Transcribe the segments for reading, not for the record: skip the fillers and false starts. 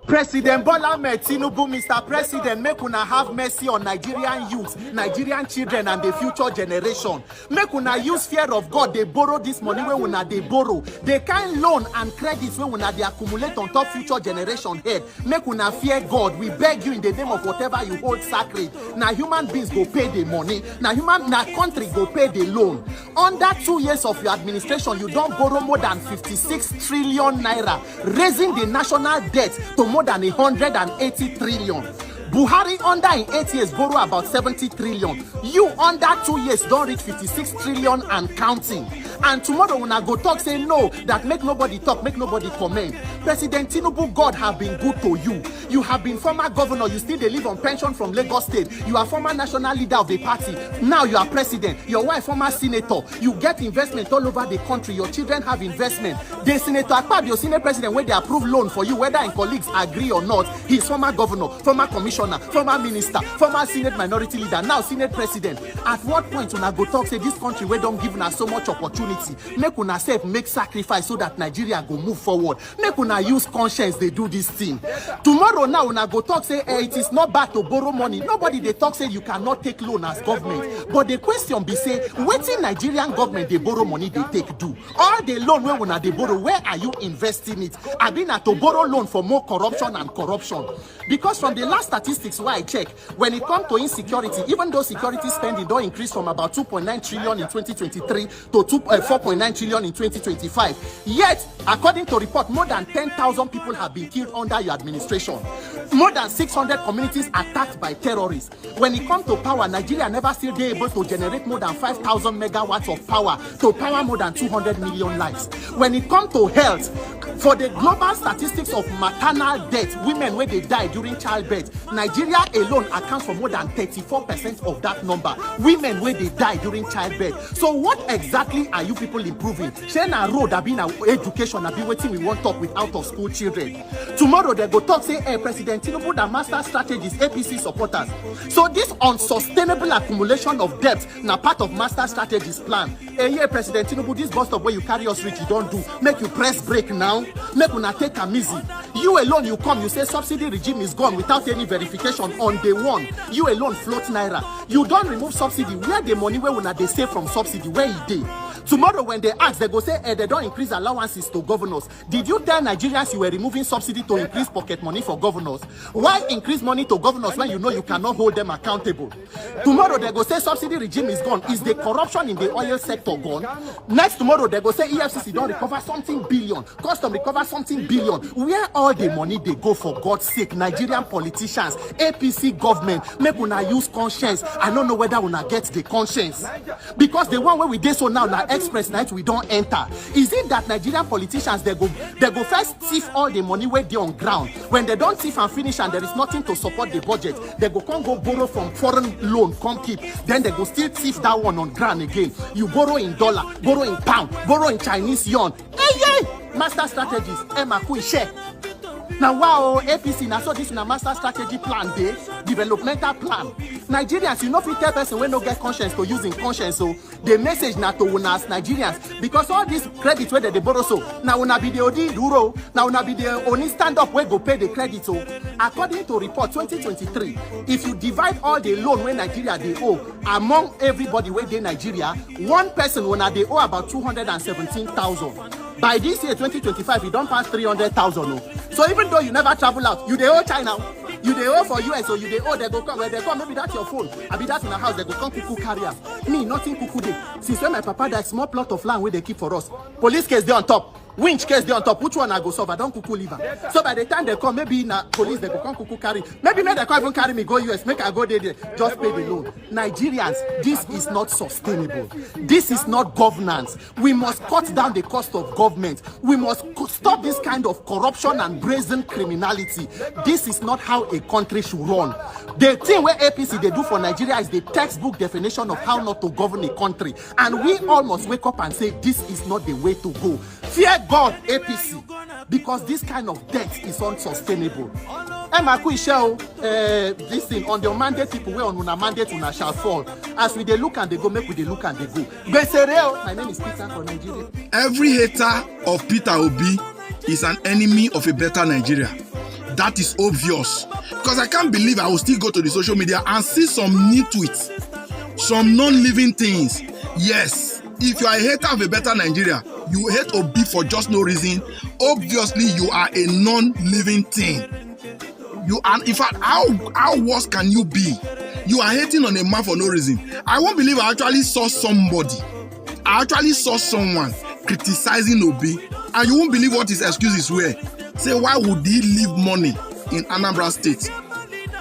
President Bola Tinubu, Mr. President, make una have mercy on Nigerian youth, Nigerian children, and the future generation. Make una use fear of God. They borrow this money when una they borrow. They can loan and credits when una they accumulate on top future generation head. Make una fear God. We beg you in the name of whatever you hold sacred. Now human beings go pay the money. Now country go pay the loan. Under 2 years of your administration, you don't borrow more than 56 trillion naira, raising the national debt to more than 180 trillion. Buhari under in 8 years borrow about 70 trillion. You under 2 years don't reach 56 trillion and counting. And tomorrow when I go talk, say no, that make nobody talk, make nobody comment. President Tinubu, God have been good to you. You have been former governor, you still live on pension from Lagos State. You are former national leader of the party. Now you are president. Your wife former senator. You get investment all over the country. Your children have investment. The senator Akpab, your senior president, where they approve loan for you, whether in colleagues agree or not, he's former governor, former commissioner, former minister, former senate minority leader, now senate president. At what point when I go talk, say this country where don't give us so much opportunity, make una self make sacrifice so that Nigeria go move forward. Make una use conscience, they do this thing. Tomorrow now when I go talk, say it is not bad to borrow money. Nobody they talk say you cannot take loan as government. But the question be say, wetin Nigerian government they borrow money they take do? All the loan where una they borrow, where are you investing it? I been to borrow loan for more corruption and corruption. Because from the last statistics where I check, when it comes to insecurity, even though security spending don't increase from about 2.9 trillion in 2023 to 4.9 trillion in 2025, yet according to report, more than 10,000 people have been killed under your administration. More than 600 communities attacked by terrorists. When it comes to power, Nigeria never still be able to generate more than 5,000 megawatts of power to power more than 200 million lives. When it comes to health, for the global statistics of maternal death, women when they die during childbirth, Nigeria alone accounts for more than 34% of that number. Women when they die during childbirth. So what exactly are you people improving? Shena road have been education, have been waiting we won't talk with out of school children. Tomorrow they go talk say, hey, President Tinubu, the master strategist, APC supporters. So this unsustainable accumulation of debt now part of master strategist plan. Hey, yeah, President Tinubu, this bus stop where you carry us rich, you don't do. Make you press break now. Make una take a easy. You alone, you come, you say subsidy regime is gone without any verification on day one. You alone float naira. You don't remove subsidy. Where the money where una they save from subsidy? Where it dey? Tomorrow when they ask, they go say, they don't increase allowances to governors. Did you tell Nigerians you were removing subsidy to increase pocket money for governors? Why increase money to governors when you know you cannot hold them accountable? Tomorrow they go say subsidy regime is gone. Is the corruption in the oil sector gone? Next tomorrow they go say EFCC don't recover something billion. Custom recover something billion. Where all the money they go, for God's sake? Nigerian politicians, APC government, make una use conscience. I don't know whether una get the conscience. Because the one where we did so now, like express night we don't enter. Is it that Nigerian politicians they go first thief all the money where they on ground? When they don't thief and finish and there is nothing to support the budget, they go borrow from foreign loan, come keep. Then they go still thief that one on ground again. You borrow in dollar, borrow in pound, borrow in Chinese yuan. Hey, master strategist, Emma share. Now wow, APC now so this is a master strategy plan day, developmental plan. Nigerians, you know if you tell person when no get conscience to using conscience, so the message now to us Nigerians, because all these credits where they borrow so now una be the odi duro, now una be the only stand up where go pay the credit. So according to report 2023, if you divide all the loan where Nigeria they owe among everybody where they Nigeria, one person when they owe about 217,000. By this year 2025, you don't pass 300,000. So even though you never travel out, you they owe China, you they owe for US, or you they owe, they go come, where they come, maybe that's your phone, I be that in a house, they go come cuckoo carrier. Me, nothing cuckoo day. Since when my papa died, small plot of land where they keep for us. Police case they on top. Winch case they on top. Which one I go solve? I don't cuckoo liver. So by the time they come, maybe in a police they go come cuckoo carry. Maybe they can't even carry me go US. Make I go there. Just pay the loan. Nigerians, this is not sustainable. This is not governance. We must cut down the cost of government. We must stop this kind of corruption and brazen criminality. This is not how a country should run. The thing where APC they do for Nigeria is the textbook definition of how not to govern a country. And we all must wake up and say this is not the way to go. Fear God, APC, because this kind of debt is unsustainable. This thing on the mandate people where on una mandate una shall fall. As we they look and they go, make we they look and they go. My name is Peter from Nigeria. Every hater of Peter Obi is an enemy of a better Nigeria. That is obvious. Because I can't believe I will still go to the social media and see some new tweets, some non-living things. Yes, if you are a hater of a better Nigeria, you hate Obi for just no reason. Obviously, you are a non-living thing. You are, in fact, how worse can you be? You are hating on a man for no reason. I won't believe I actually saw somebody. I actually saw someone criticizing Obi, and you won't believe what his excuses were. Say, why would he leave money in Anambra State?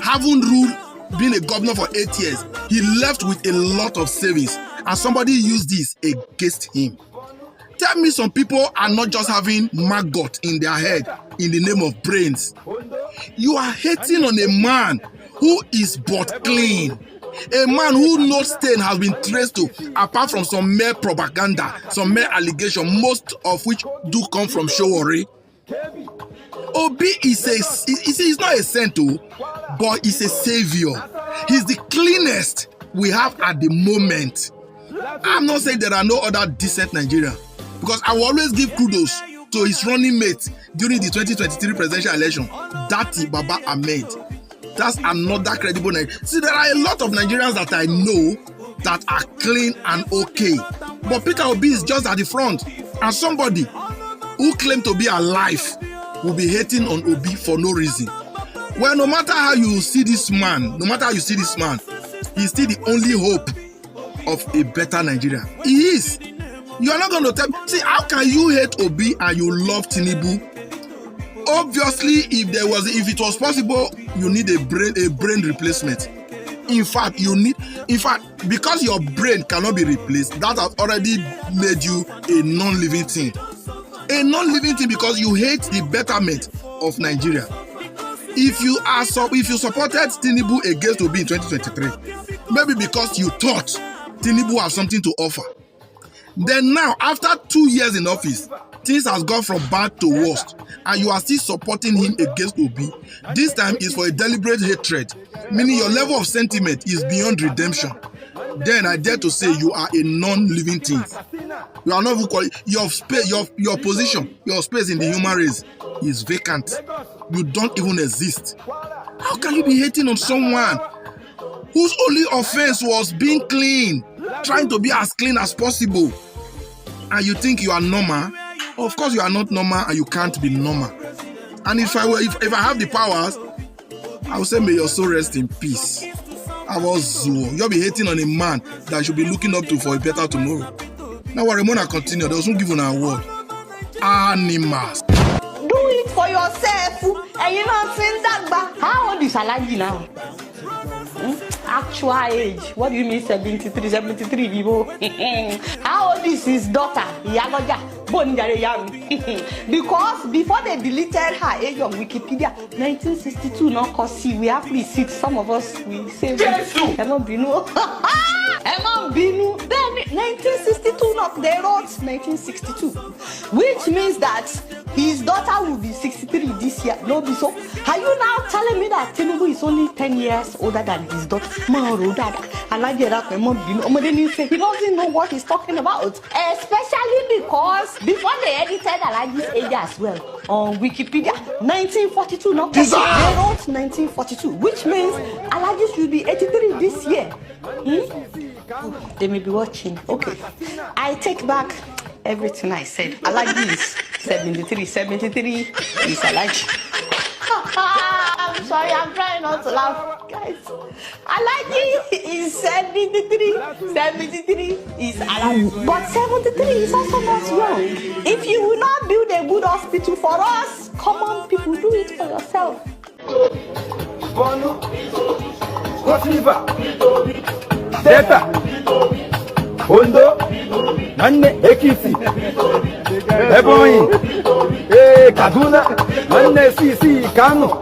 Having ruled, being a governor for 8 years, he left with a lot of savings, and somebody used this against him. Tell me some people are not just having maggot in their head in the name of brains. You are hating on a man who is but clean. A man who no stain has been traced to, apart from some mere propaganda, some mere allegation, most of which do come from Showore. Obi he's not a saint, but he's a savior. He's the cleanest we have at the moment. I'm not saying there are no other decent Nigerians, because I will always give kudos to his running mate during the 2023 presidential election, Dati Baba Ahmed. That's another credible Nigerian. See, there are a lot of Nigerians that I know that are clean and okay. But Peter Obi is just at the front. And somebody who claimed to be alive will be hating on Obi for no reason. Well, no matter how you see this man, he's still the only hope of a better Nigeria. He is. You are not going to tell me. See, how can you hate Obi and you love Tinubu? Obviously, if it was possible, you need a brain replacement. In fact, because your brain cannot be replaced, that has already made you a non-living thing. A non-living thing because you hate the betterment of Nigeria. If you supported Tinubu against Obi in 2023, maybe because you thought Tinubu has something to offer. Then now, after 2 years in office, things has gone from bad to worst, and you are still supporting him against Obi. This time is for a deliberate hatred, meaning your level of sentiment is beyond redemption. Then I dare to say you are a non-living thing. You are not even your space, your position, your space in the human race is vacant. You don't even exist. How can you be hating on someone whose only offense was being clean, trying to be as clean as possible? And you think you are normal? Of course you are not normal, and you can't be normal. And if I have the powers, I would say may your soul rest in peace. You'll be hating on a man that you should be looking up to for a better tomorrow. Now Ramona continue, they will give you an award. Animals. Do it for yourself, and you're not saying that, but how old is Alaji now? Actual age. What do you mean 73 people? How old is his daughter? Because before they deleted her age on Wikipedia, 1962, now cause see, we have received some of us, we say Emma Binu. Then 1962, not they wrote 1962, which means that his daughter will be 63 this year. No, so are you now telling me that Tinubu is only 10 years older than his daughter? He doesn't know what he's talking about, especially because before they edited Alaji's age as well on Wikipedia, 1942, no, they wrote 1942, which means Alaji should be 83 this year. They may be watching. Okay, I take back everything I said. Alaji is 73 is Alaji. I'm sorry, I'm trying not to laugh, guys. Alaji is 73 is Alaji. But 73 is also not young. If you will not build a good hospital for us, common people, do it for yourself. Delta, Ondo, Manne Ekiti, Ebonyi, Kaduna, Manne Sisi, Kano,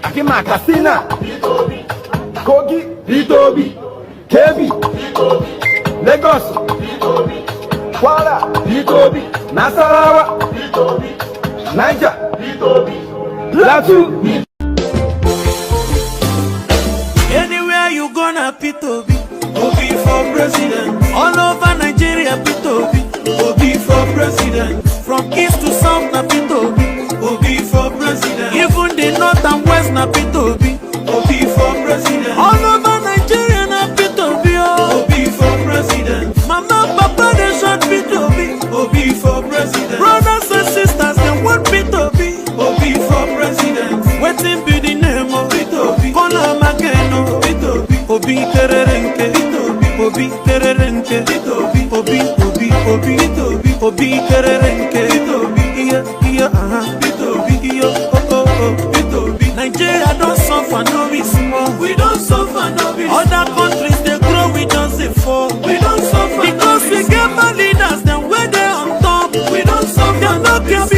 Akima Katsina, Kogi, Itobi, Kebbi, Lagos, Kwara, Itobi, Nasarawa, Niger, Plateau. Lagos na P2B. Obi for president. All over Nigeria P2B. Obi for president. From east to south na P2B. Obi for president. Even the north and west na P2B. Obi for president. All over Nigeria na P2B. Obi for president. Mama, papa, they shot P2B. Obi for president. Brothers and sisters, they want P2B. Obi for president. Waiting be the name of P2B. Kola Mageno P2B. Obi Tererenke P2B. Obi Tererenke P2B. Obi Obi Obi P2B. Obi Tererenke P2B. Iya P2B. Iyo P2B. Nigeria don't suffer, no be small. We don't suffer, no be small. Other countries they grow, we don't say fall. We don't suffer because we get my leaders, then where they on top. We don't suffer, no be small.